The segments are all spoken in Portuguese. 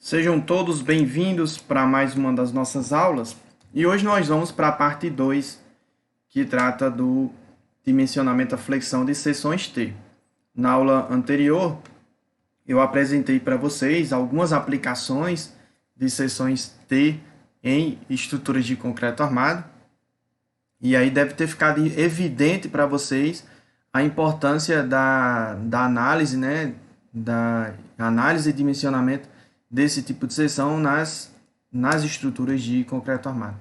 Sejam todos bem-vindos para mais uma das nossas aulas. E hoje nós vamos para a parte 2, que trata do dimensionamento da flexão de seções T. Na aula anterior, eu apresentei para vocês algumas aplicações de seções T em estruturas de concreto armado. E aí deve ter ficado evidente para vocês a importância da análise, da análise e dimensionamento desse tipo de seção nas estruturas de concreto armado.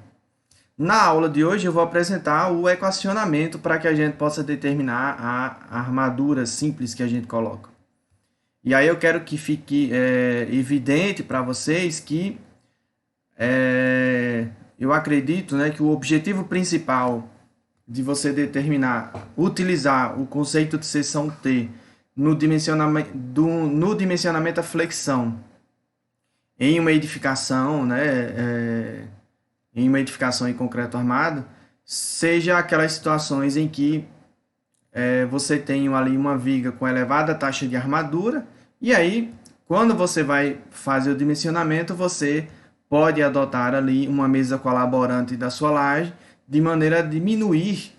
Na aula de hoje eu vou apresentar o equacionamento para que a gente possa determinar a armadura simples que a gente coloca. E aí eu quero que fique evidente para vocês que eu acredito que o objetivo principal de você utilizar o conceito de seção T no dimensionamento da flexão em uma edificação, em uma edificação em concreto armado, seja aquelas situações em que você tem ali uma viga com elevada taxa de armadura, e aí, quando você vai fazer o dimensionamento, você pode adotar ali uma mesa colaborante da sua laje, de maneira a diminuir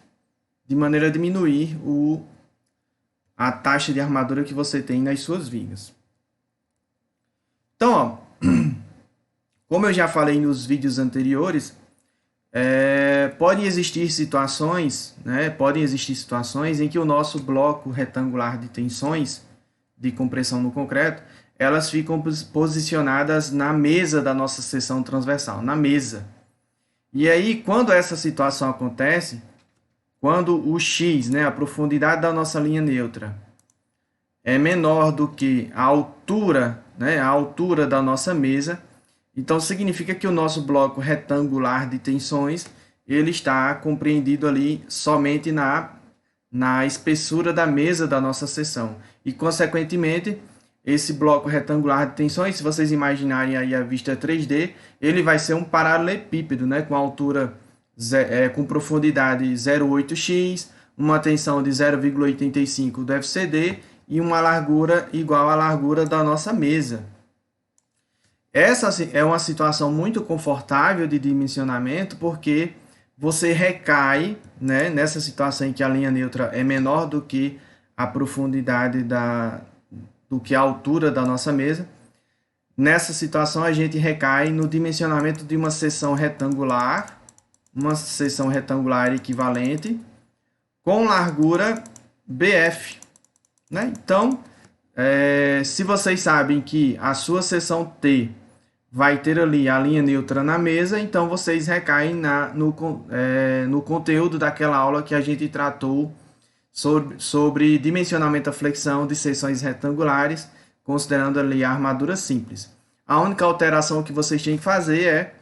a taxa de armadura que você tem nas suas vigas. Então, como eu já falei nos vídeos anteriores, podem existir situações em que o nosso bloco retangular de tensões de compressão no concreto, elas ficam posicionadas na mesa da nossa seção transversal, na mesa. E aí, quando essa situação acontece, quando o X, a profundidade da nossa linha neutra, é menor do que a altura da nossa mesa, então significa que o nosso bloco retangular de tensões ele está compreendido ali somente na espessura da mesa da nossa seção. E, consequentemente, esse bloco retangular de tensões, se vocês imaginarem aí a vista 3D, ele vai ser um paralelepípedo, com altura, com profundidade 0,8x, uma tensão de 0,85 do FCD e uma largura igual à largura da nossa mesa. Essa é uma situação muito confortável de dimensionamento, porque você recai, nessa situação em que a linha neutra é menor do que a profundidade do que a altura da nossa mesa. Nessa situação a gente recai no dimensionamento de uma seção retangular equivalente com largura BF. Então, se vocês sabem que a sua seção T vai ter ali a linha neutra na mesa, então vocês recaem no conteúdo daquela aula que a gente tratou sobre dimensionamento da flexão de seções retangulares, considerando ali a armadura simples. A única alteração que vocês têm que fazer é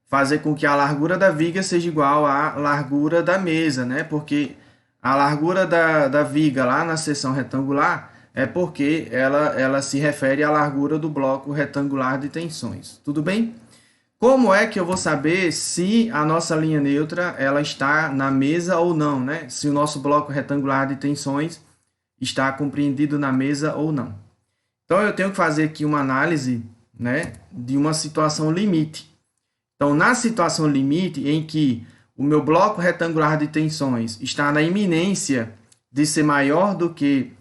fazer com que a largura da viga seja igual à largura da mesa, porque a largura da viga lá na seção retangular é porque ela se refere à largura do bloco retangular de tensões. Tudo bem? Como é que eu vou saber se a nossa linha neutra ela está na mesa ou não, Se o nosso bloco retangular de tensões está compreendido na mesa ou não. Então, eu tenho que fazer aqui uma análise, de uma situação limite. Então, na situação limite em que o meu bloco retangular de tensões está na iminência de ser maior do que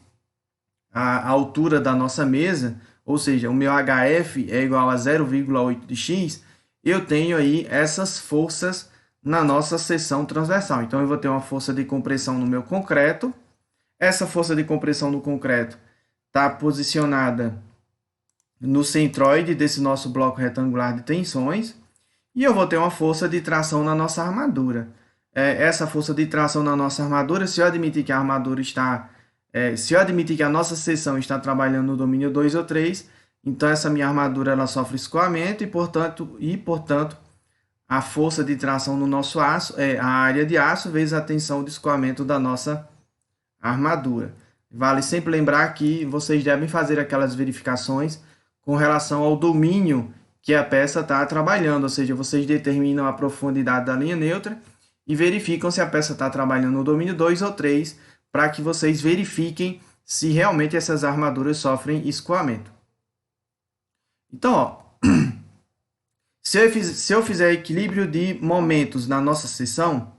a altura da nossa mesa, ou seja, o meu HF é igual a 0,8 de x, eu tenho aí essas forças na nossa seção transversal. Então, eu vou ter uma força de compressão no meu concreto. Essa força de compressão no concreto está posicionada no centroide desse nosso bloco retangular de tensões. E eu vou ter uma força de tração na nossa armadura. Essa força de tração na nossa armadura, se eu admitir que a armadura está... se eu admitir que a nossa seção está trabalhando no domínio 2 ou 3, então essa minha armadura ela sofre escoamento e, portanto, a força de tração no nosso aço é a área de aço vezes a tensão de escoamento da nossa armadura. Vale sempre lembrar que vocês devem fazer aquelas verificações com relação ao domínio que a peça está trabalhando, ou seja, vocês determinam a profundidade da linha neutra e verificam se a peça está trabalhando no domínio 2 ou 3, para que vocês verifiquem se realmente essas armaduras sofrem escoamento. Então, ó, se eu fizer equilíbrio de momentos na nossa seção,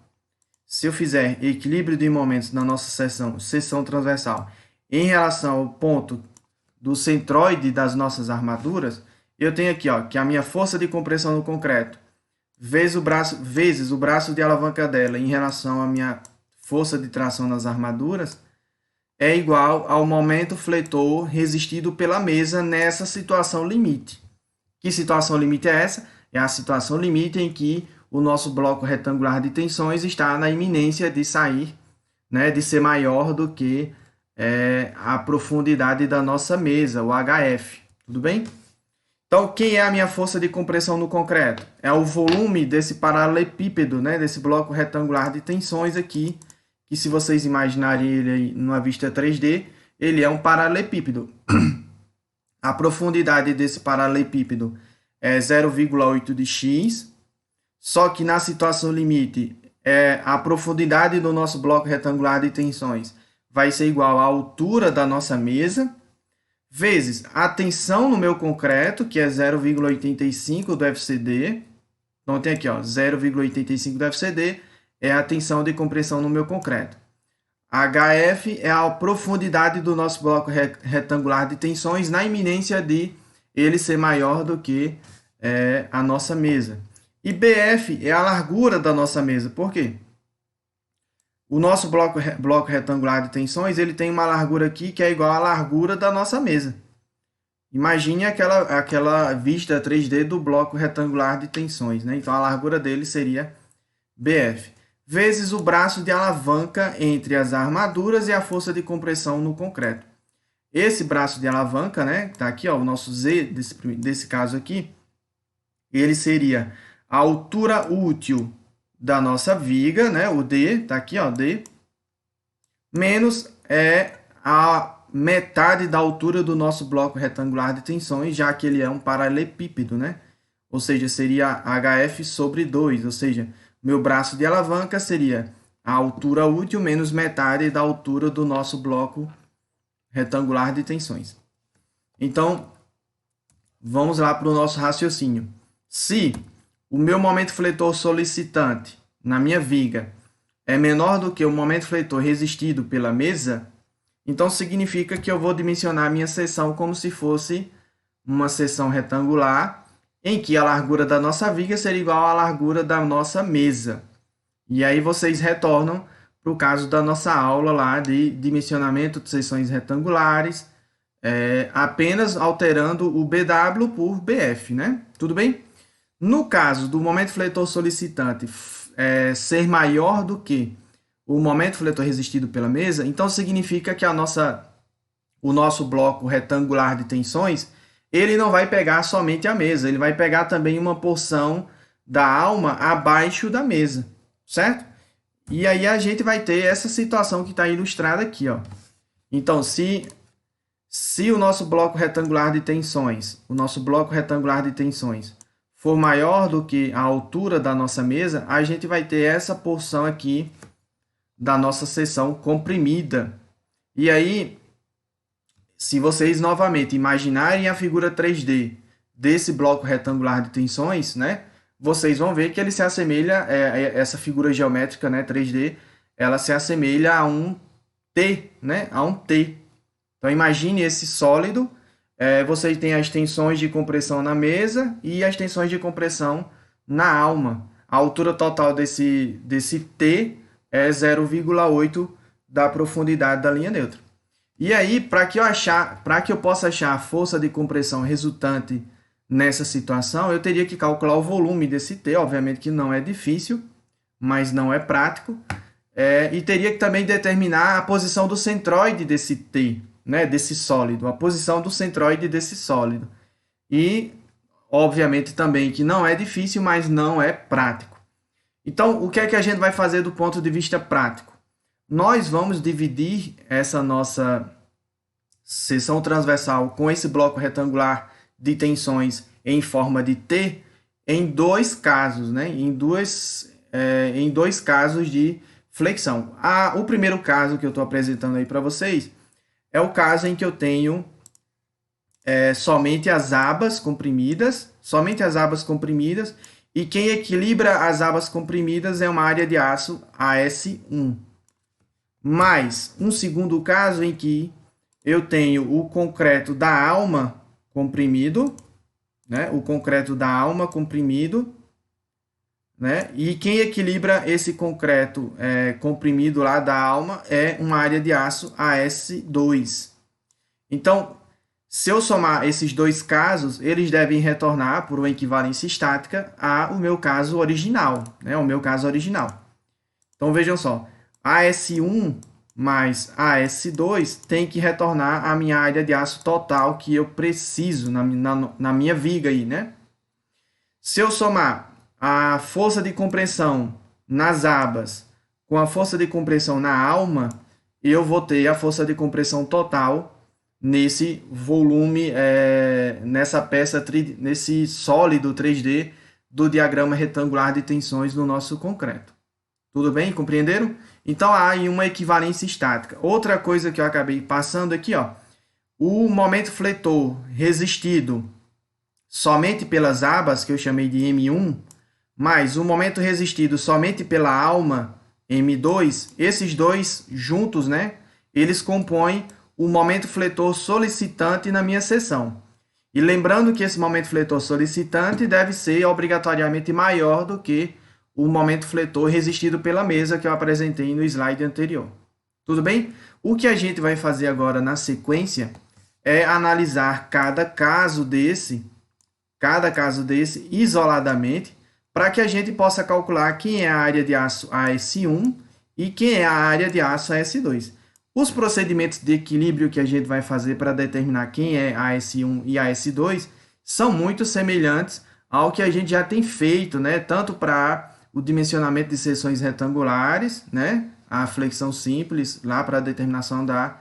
se eu fizer equilíbrio de momentos na nossa seção transversal, em relação ao ponto do centroide das nossas armaduras, eu tenho aqui, ó, que a minha força de compressão no concreto vezes o braço de alavanca dela em relação à minha força de tração nas armaduras é igual ao momento fletor resistido pela mesa nessa situação limite. Que situação limite é essa? É a situação limite em que o nosso bloco retangular de tensões está na iminência de sair, né, de ser maior do que a profundidade da nossa mesa, o HF. Tudo bem? Então, quem é a minha força de compressão no concreto? É o volume desse paralelepípedo, né, desse bloco retangular de tensões aqui, que se vocês imaginarem ele numa vista 3D, ele é um paralelepípedo. A profundidade desse paralelepípedo é 0,8 de x, só que na situação limite, a profundidade do nosso bloco retangular de tensões vai ser igual à altura da nossa mesa, vezes a tensão no meu concreto, que é 0,85 do FCD. Então, tem aqui, 0,85 do FCD é a tensão de compressão no meu concreto. HF é a profundidade do nosso bloco retangular de tensões na iminência de ele ser maior do que a nossa mesa. E BF é a largura da nossa mesa. Por quê? O nosso bloco retangular de tensões ele tem uma largura aqui que é igual à largura da nossa mesa. Imagine aquela vista 3D do bloco retangular de tensões, né? Então, a largura dele seria BF, vezes o braço de alavanca entre as armaduras e a força de compressão no concreto. Esse braço de alavanca, né, tá aqui, ó, o nosso Z desse caso aqui, ele seria a altura útil da nossa viga, né, o D, tá aqui, ó, D, menos a metade da altura do nosso bloco retangular de tensões, já que ele é um paralelepípedo, né? Ou seja, seria HF sobre 2, ou seja, meu braço de alavanca seria a altura útil menos metade da altura do nosso bloco retangular de tensões. Então, vamos lá para o nosso raciocínio. Se o meu momento fletor solicitante na minha viga é menor do que o momento fletor resistido pela mesa, então significa que eu vou dimensionar a minha seção como se fosse uma seção retangular, em que a largura da nossa viga seria igual à largura da nossa mesa. E aí vocês retornam para o caso da nossa aula lá de dimensionamento de seções retangulares, apenas alterando o BW por BF, né? Tudo bem? No caso do momento fletor solicitante ser maior do que o momento fletor resistido pela mesa, então significa que o nosso bloco retangular de tensões ele não vai pegar somente a mesa, ele vai pegar também uma porção da alma abaixo da mesa, certo? E aí a gente vai ter essa situação que está ilustrada aqui, ó. Então, se o nosso bloco retangular de tensões, for maior do que a altura da nossa mesa, a gente vai ter essa porção aqui da nossa seção comprimida. E aí, se vocês novamente imaginarem a figura 3D desse bloco retangular de tensões, né, vocês vão ver que ele se assemelha, essa figura geométrica, né, 3D, ela se assemelha a um T, né, a um T. Então, imagine esse sólido, vocês têm as tensões de compressão na mesa e as tensões de compressão na alma. A altura total desse T é 0,8 da profundidade da linha neutra. E aí, para que eu possa achar a força de compressão resultante nessa situação, eu teria que calcular o volume desse T, obviamente que não é difícil, mas não é prático, e teria que também determinar a posição do centroide desse T, né, desse sólido, a posição do centroide desse sólido. E, obviamente, também que não é difícil, mas não é prático. Então, o que é que a gente vai fazer do ponto de vista prático? Nós vamos dividir essa nossa seção transversal com esse bloco retangular de tensões em forma de T em dois casos, né? Em dois casos de flexão. O primeiro caso que eu estou apresentando aí para vocês é o caso em que eu tenho somente as abas comprimidas, e quem equilibra as abas comprimidas é uma área de aço AS1. Mais um segundo caso em que eu tenho o concreto da alma comprimido, né? O concreto da alma comprimido, né? E quem equilibra esse concreto comprimido lá da alma é uma área de aço AS2. Então, se eu somar esses dois casos, eles devem retornar por uma equivalência estática ao meu caso original, né? O meu caso original. Então, vejam só, AS1 mais AS2 tem que retornar a minha área de aço total que eu preciso na minha viga aí, né? Se eu somar a força de compressão nas abas com a força de compressão na alma, eu vou ter a força de compressão total nesse volume, nessa peça, nesse sólido 3D do diagrama retangular de tensões no nosso concreto. Tudo bem? Compreenderam? Então, há aí uma equivalência estática. Outra coisa que eu acabei passando aqui, ó, o momento fletor resistido somente pelas abas, que eu chamei de M1, mais o momento resistido somente pela alma, M2, esses dois juntos, né, eles compõem o momento fletor solicitante na minha seção. E lembrando que esse momento fletor solicitante deve ser obrigatoriamente maior do que o momento fletor resistido pela mesa que eu apresentei no slide anterior. Tudo bem? O que a gente vai fazer agora na sequência é analisar cada caso desse isoladamente, para que a gente possa calcular quem é a área de aço AS1 e quem é a área de aço AS2. Os procedimentos de equilíbrio que a gente vai fazer para determinar quem é AS1 e AS2 são muito semelhantes ao que a gente já tem feito, né? Tanto para o dimensionamento de seções retangulares, né? A flexão simples, lá para a determinação da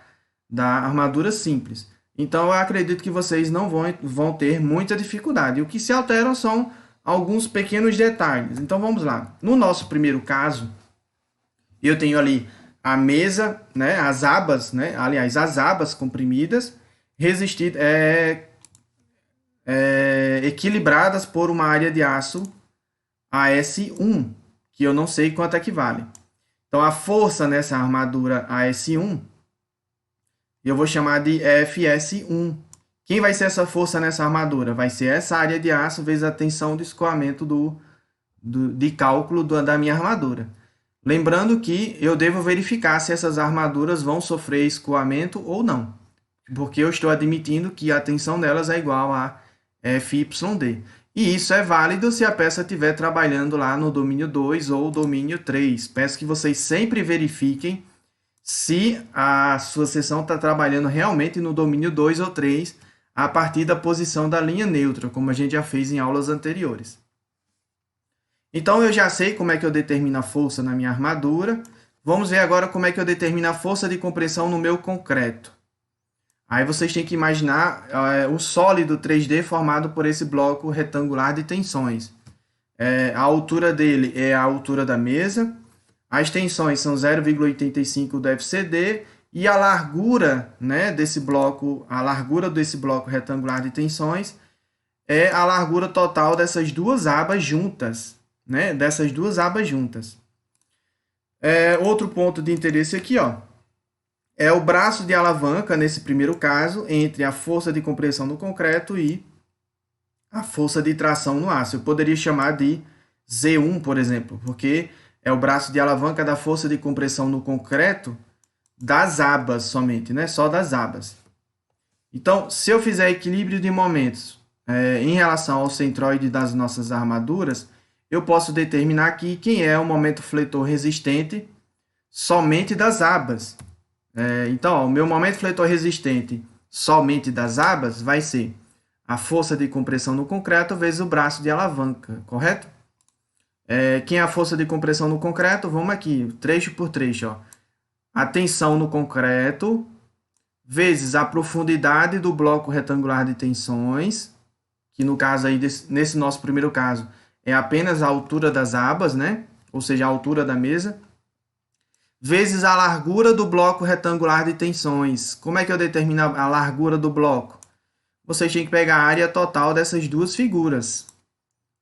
armadura simples. Então, eu acredito que vocês não vão ter muita dificuldade. O que se alteram são alguns pequenos detalhes. Então, vamos lá. No nosso primeiro caso, eu tenho ali a mesa, né, as abas, né, aliás, as abas comprimidas, equilibradas por uma área de aço AS1, que eu não sei quanto equivale. Então, a força nessa armadura AS1, eu vou chamar de FS1. Quem vai ser essa força nessa armadura? Vai ser essa área de aço vezes a tensão de escoamento de cálculo da minha armadura. Lembrando que eu devo verificar se essas armaduras vão sofrer escoamento ou não, porque eu estou admitindo que a tensão delas é igual a FYD. E isso é válido se a peça estiver trabalhando lá no domínio 2 ou domínio 3. Peço que vocês sempre verifiquem se a sua seção está trabalhando realmente no domínio 2 ou 3 a partir da posição da linha neutra, como a gente já fez em aulas anteriores. Então, eu já sei como é que eu determino a força na minha armadura. Vamos ver agora como é que eu determino a força de compressão no meu concreto. Aí vocês têm que imaginar o sólido 3D formado por esse bloco retangular de tensões. A altura dele é a altura da mesa. As tensões são 0,85 do FCD. E a largura, né, desse bloco, a largura desse bloco retangular de tensões é a largura total dessas duas abas juntas. Né, dessas duas abas juntas. Outro ponto de interesse aqui, ó, é o braço de alavanca, nesse primeiro caso, entre a força de compressão no concreto e a força de tração no aço. Eu poderia chamar de Z1, por exemplo, porque é o braço de alavanca da força de compressão no concreto das abas somente, né, só das abas. Então, se eu fizer equilíbrio de momentos em relação ao centroide das nossas armaduras, eu posso determinar aqui quem é o momento fletor resistente somente das abas. Então, ó, o meu momento fletor resistente somente das abas vai ser a força de compressão no concreto vezes o braço de alavanca, correto? Quem é a força de compressão no concreto? Vamos aqui, trecho por trecho. Ó. A tensão no concreto vezes a profundidade do bloco retangular de tensões, que no caso aí, nesse nosso primeiro caso, é apenas a altura das abas, né? Ou seja, a altura da mesa, vezes a largura do bloco retangular de tensões. Como é que eu determino a largura do bloco? vocês têm que pegar a área total dessas duas figuras,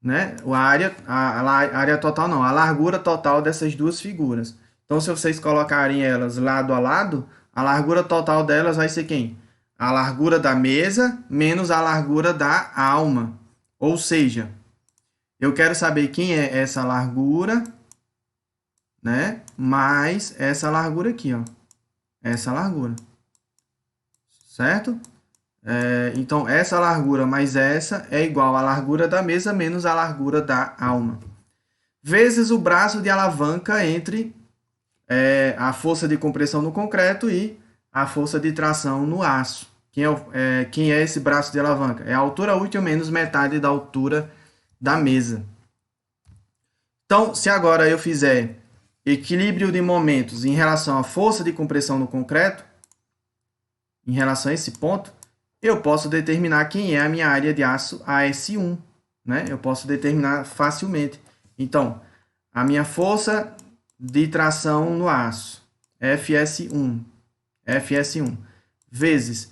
né? A área total não, a largura total dessas duas figuras. Então, se vocês colocarem elas lado a lado, a largura total delas vai ser quem? A largura da mesa menos a largura da alma. Ou seja, eu quero saber quem é essa largura, né? Mais essa largura aqui, ó. Essa largura. Certo? Então, essa largura mais essa é igual à largura da mesa menos a largura da alma. Vezes o braço de alavanca entre a força de compressão no concreto e a força de tração no aço. Quem é esse braço de alavanca? É a altura útil menos metade da altura da mesa. Então, se agora eu fizer equilíbrio de momentos em relação à força de compressão no concreto, em relação a esse ponto, eu posso determinar quem é a minha área de aço AS1, né? Eu posso determinar facilmente. Então, a minha força de tração no aço, FS1, vezes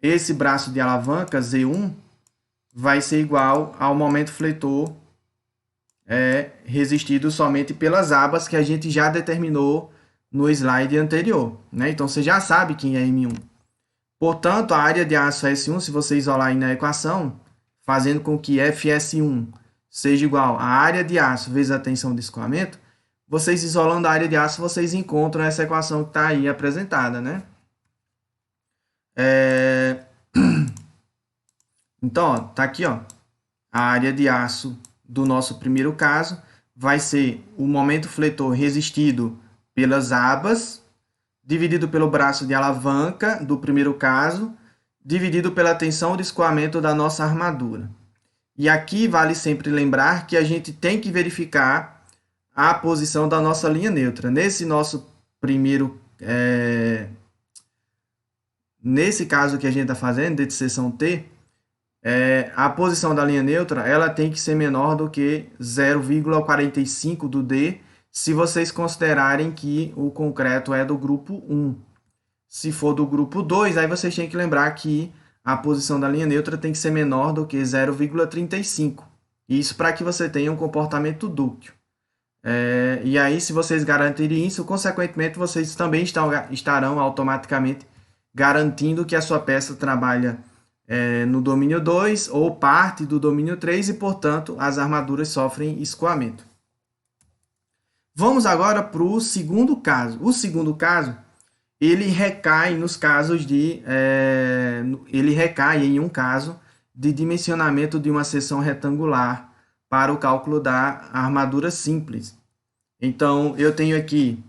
esse braço de alavanca, Z1, vai ser igual ao momento fletor resistido somente pelas abas que a gente já determinou no slide anterior, né? Então, você já sabe quem é M1. Portanto, a área de aço S1, se você isolar aí na equação, fazendo com que FS1 seja igual à área de aço vezes a tensão de escoamento, vocês isolando a área de aço, vocês encontram essa equação que está aí apresentada, né? Então, ó, tá aqui, ó, a área de aço do nosso primeiro caso vai ser o momento fletor resistido pelas abas, dividido pelo braço de alavanca do primeiro caso, dividido pela tensão de escoamento da nossa armadura. E aqui vale sempre lembrar que a gente tem que verificar a posição da nossa linha neutra. Nesse nosso primeiro... nesse caso que a gente está fazendo, de seção T, a posição da linha neutra ela tem que ser menor do que 0,45 do D, se vocês considerarem que o concreto é do grupo 1. Se for do grupo 2, aí vocês têm que lembrar que a posição da linha neutra tem que ser menor do que 0,35. Isso para que você tenha um comportamento dúctil. E aí, se vocês garantirem isso, consequentemente, vocês também estarão automaticamente garantindo que a sua peça trabalha no domínio 2 ou parte do domínio 3 e, portanto, as armaduras sofrem escoamento. Vamos agora para o segundo caso. O segundo caso, ele recai nos casos de... ele recai em um caso de dimensionamento de uma seção retangular para o cálculo da armadura simples. Então, eu tenho aqui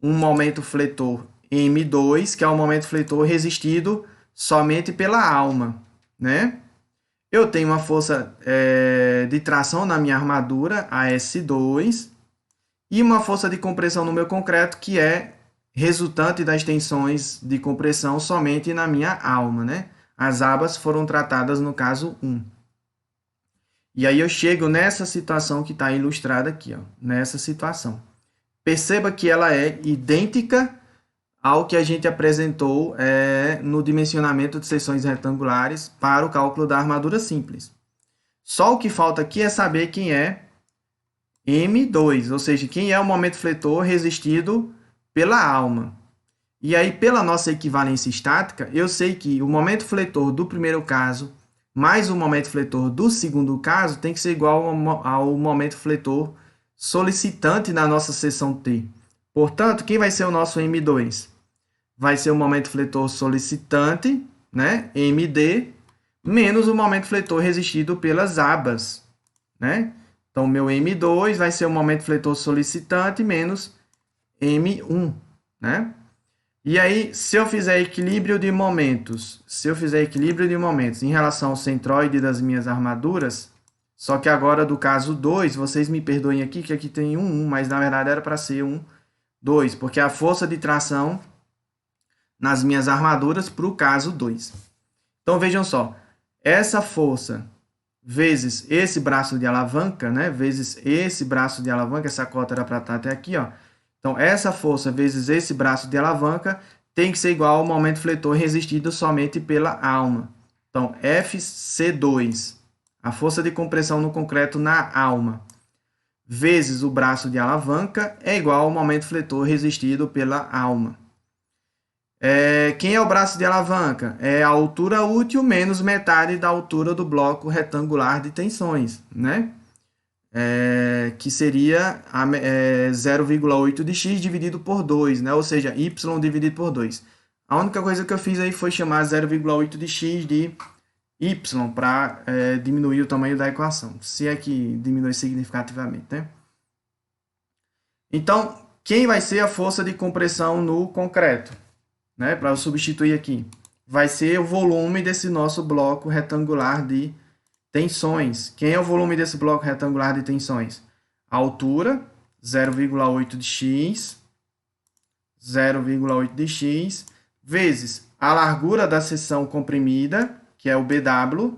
um momento fletor M2, que é o momento fletor resistido somente pela alma, né? Eu tenho uma força de tração na minha armadura, a S2, e uma força de compressão no meu concreto, que é resultante das tensões de compressão somente na minha alma, né? As abas foram tratadas no caso 1. E aí eu chego nessa situação que está ilustrada aqui, ó, nessa situação. Perceba que ela é idêntica ao que a gente apresentou no dimensionamento de seções retangulares para o cálculo da armadura simples. Só o que falta aqui é saber quem é M2, ou seja, quem é o momento fletor resistido pela alma. E aí, pela nossa equivalência estática, eu sei que o momento fletor do primeiro caso mais o momento fletor do segundo caso tem que ser igual ao momento fletor solicitante na nossa seção T. Portanto, quem vai ser o nosso M2? Vai ser o momento fletor solicitante, né? MD, menos o momento fletor resistido pelas abas, né? Então, meu M2 vai ser o momento fletor solicitante menos M1, né? E aí, se eu fizer equilíbrio de momentos, em relação ao centroide das minhas armaduras, só que agora do caso 2, vocês me perdoem aqui, que aqui tem um 1, mas na verdade era para ser um 2, porque a força de tração nas minhas armaduras para o caso 2. Então, vejam só, essa força vezes esse braço de alavanca, né? Vezes esse braço de alavanca, essa cota era para estar até aqui, ó. Então, essa força vezes esse braço de alavanca tem que ser igual ao momento fletor resistido somente pela alma. Então, FC2, a força de compressão no concreto na alma, vezes o braço de alavanca, é igual ao momento fletor resistido pela alma. Quem é o braço de alavanca? É a altura útil menos metade da altura do bloco retangular de tensões, né? Que seria 0,8 de x dividido por 2, né? Ou seja, y dividido por 2. A única coisa que eu fiz aí foi chamar 0,8 de x de y para diminuir o tamanho da equação, se é que diminui significativamente, né? Então, quem vai ser a força de compressão no concreto? Né? Para eu substituir aqui, vai ser o volume desse nosso bloco retangular de tensões. Quem é o volume desse bloco retangular de tensões? A altura, 0,8 de x, 0,8 de x, vezes a largura da seção comprimida, que é o BW,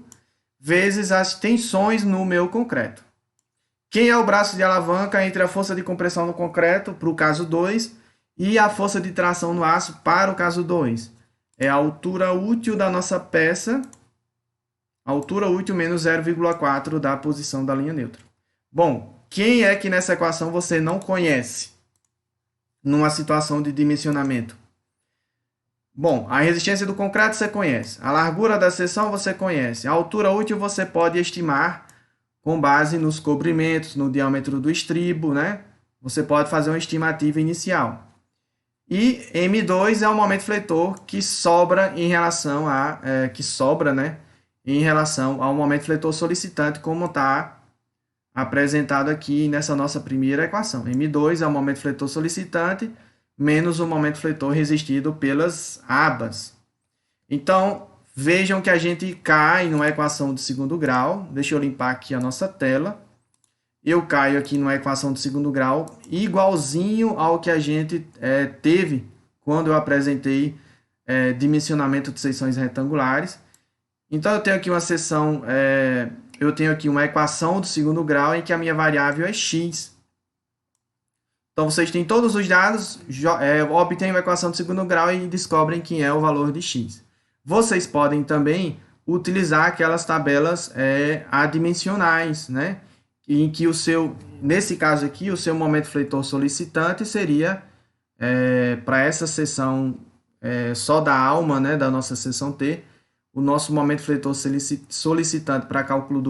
vezes as tensões no meu concreto. Quem é o braço de alavanca entre a força de compressão no concreto, para o caso 2, e a força de tração no aço para o caso 2? É a altura útil da nossa peça, altura útil menos 0,4 da posição da linha neutra. Bom, quem é que nessa equação você não conhece numa situação de dimensionamento? Bom, a resistência do concreto você conhece, a largura da seção você conhece, a altura útil você pode estimar com base nos cobrimentos, no diâmetro do estribo, né? Você pode fazer uma estimativa inicial. E M2 é o momento fletor que sobra em relação em relação ao momento fletor solicitante, como está apresentado aqui nessa nossa primeira equação. M2 é o momento fletor solicitante menos o momento fletor resistido pelas abas. Então, vejam que a gente cai numa equação de segundo grau. Deixa eu limpar aqui a nossa tela. Eu caio aqui numa equação de segundo grau igualzinho ao que a gente teve quando eu apresentei dimensionamento de seções retangulares. Então, eu tenho aqui uma seção, eu tenho aqui uma equação do segundo grau em que a minha variável é x. Então, vocês têm todos os dados, obtêm uma equação de segundo grau e descobrem quem é o valor de x. Vocês podem também utilizar aquelas tabelas adimensionais, né? Em que nesse caso aqui, o seu momento fletor solicitante seria, para essa seção só da alma, né, da nossa seção T, o nosso momento fletor solicitante para cálculo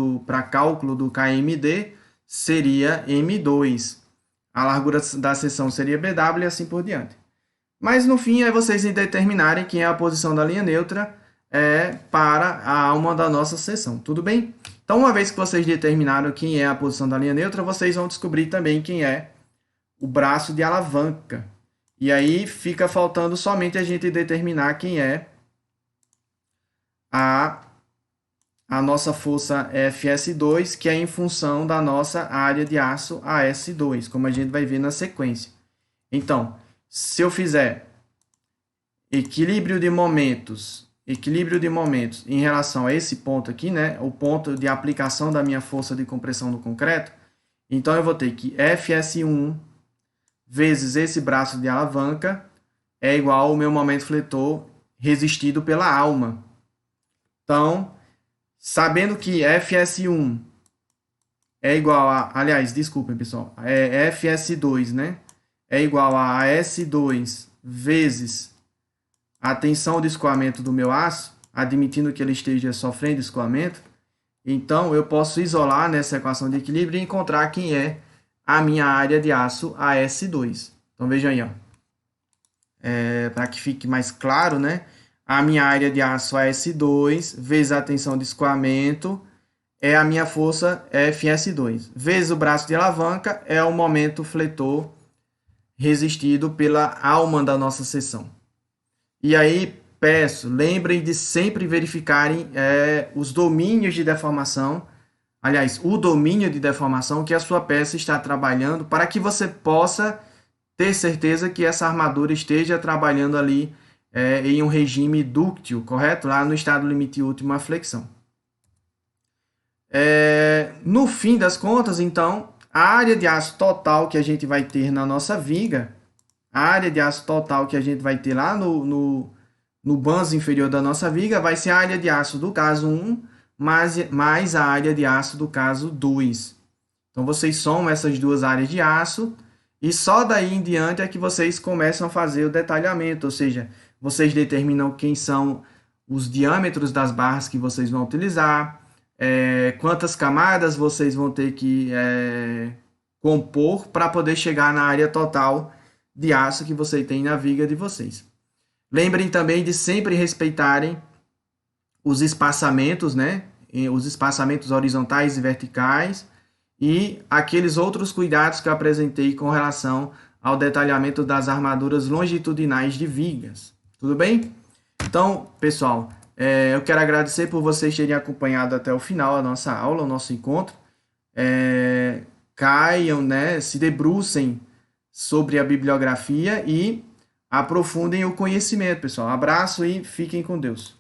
do KMD seria M2. A largura da seção seria BW e assim por diante. Mas no fim é vocês determinarem quem é a posição da linha neutra para a alma da nossa seção, tudo bem? Então, uma vez que vocês determinaram quem é a posição da linha neutra, vocês vão descobrir também quem é o braço de alavanca. E aí fica faltando somente a gente determinar quem é a nossa força FS2, que é em função da nossa área de aço AS2, como a gente vai ver na sequência. Então, se eu fizer equilíbrio de momentos em relação a esse ponto aqui, né, o ponto de aplicação da minha força de compressão no concreto, então eu vou ter que FS1 vezes esse braço de alavanca é igual ao meu momento fletor resistido pela alma. Então, sabendo que FS1 é igual a... Aliás, desculpem, pessoal. FS2, né? É igual a S2 vezes a tensão de escoamento do meu aço, admitindo que ele esteja sofrendo escoamento. Então, eu posso isolar nessa equação de equilíbrio e encontrar quem é a minha área de aço AS2. Então, vejam aí, ó. Para que fique mais claro, né? A minha área de aço AS2 vezes a tensão de escoamento é a minha força FS2. Vezes o braço de alavanca é o momento fletor resistido pela alma da nossa seção. E aí, lembrem de sempre verificarem os domínios de deformação, aliás, o domínio de deformação que a sua peça está trabalhando, para que você possa ter certeza que essa armadura esteja trabalhando ali em um regime dúctil, correto? Lá no estado limite último à flexão. No fim das contas, então, a área de aço total que a gente vai ter na nossa viga, a área de aço total que a gente vai ter lá no banzo inferior da nossa viga vai ser a área de aço do caso 1 mais a área de aço do caso 2. Então, vocês somam essas duas áreas de aço e só daí em diante é que vocês começam a fazer o detalhamento, ou seja, vocês determinam quem são os diâmetros das barras que vocês vão utilizar, quantas camadas vocês vão ter que compor para poder chegar na área total de aço que você tem na viga de vocês. Lembrem também de sempre respeitarem os espaçamentos, né? Os espaçamentos horizontais e verticais e aqueles outros cuidados que eu apresentei com relação ao detalhamento das armaduras longitudinais de vigas. Tudo bem? Então, pessoal, eu quero agradecer por vocês terem acompanhado até o final a nossa aula, o nosso encontro. Caiam, né? Se debrucem sobre a bibliografia e aprofundem o conhecimento, pessoal. Abraço e fiquem com Deus.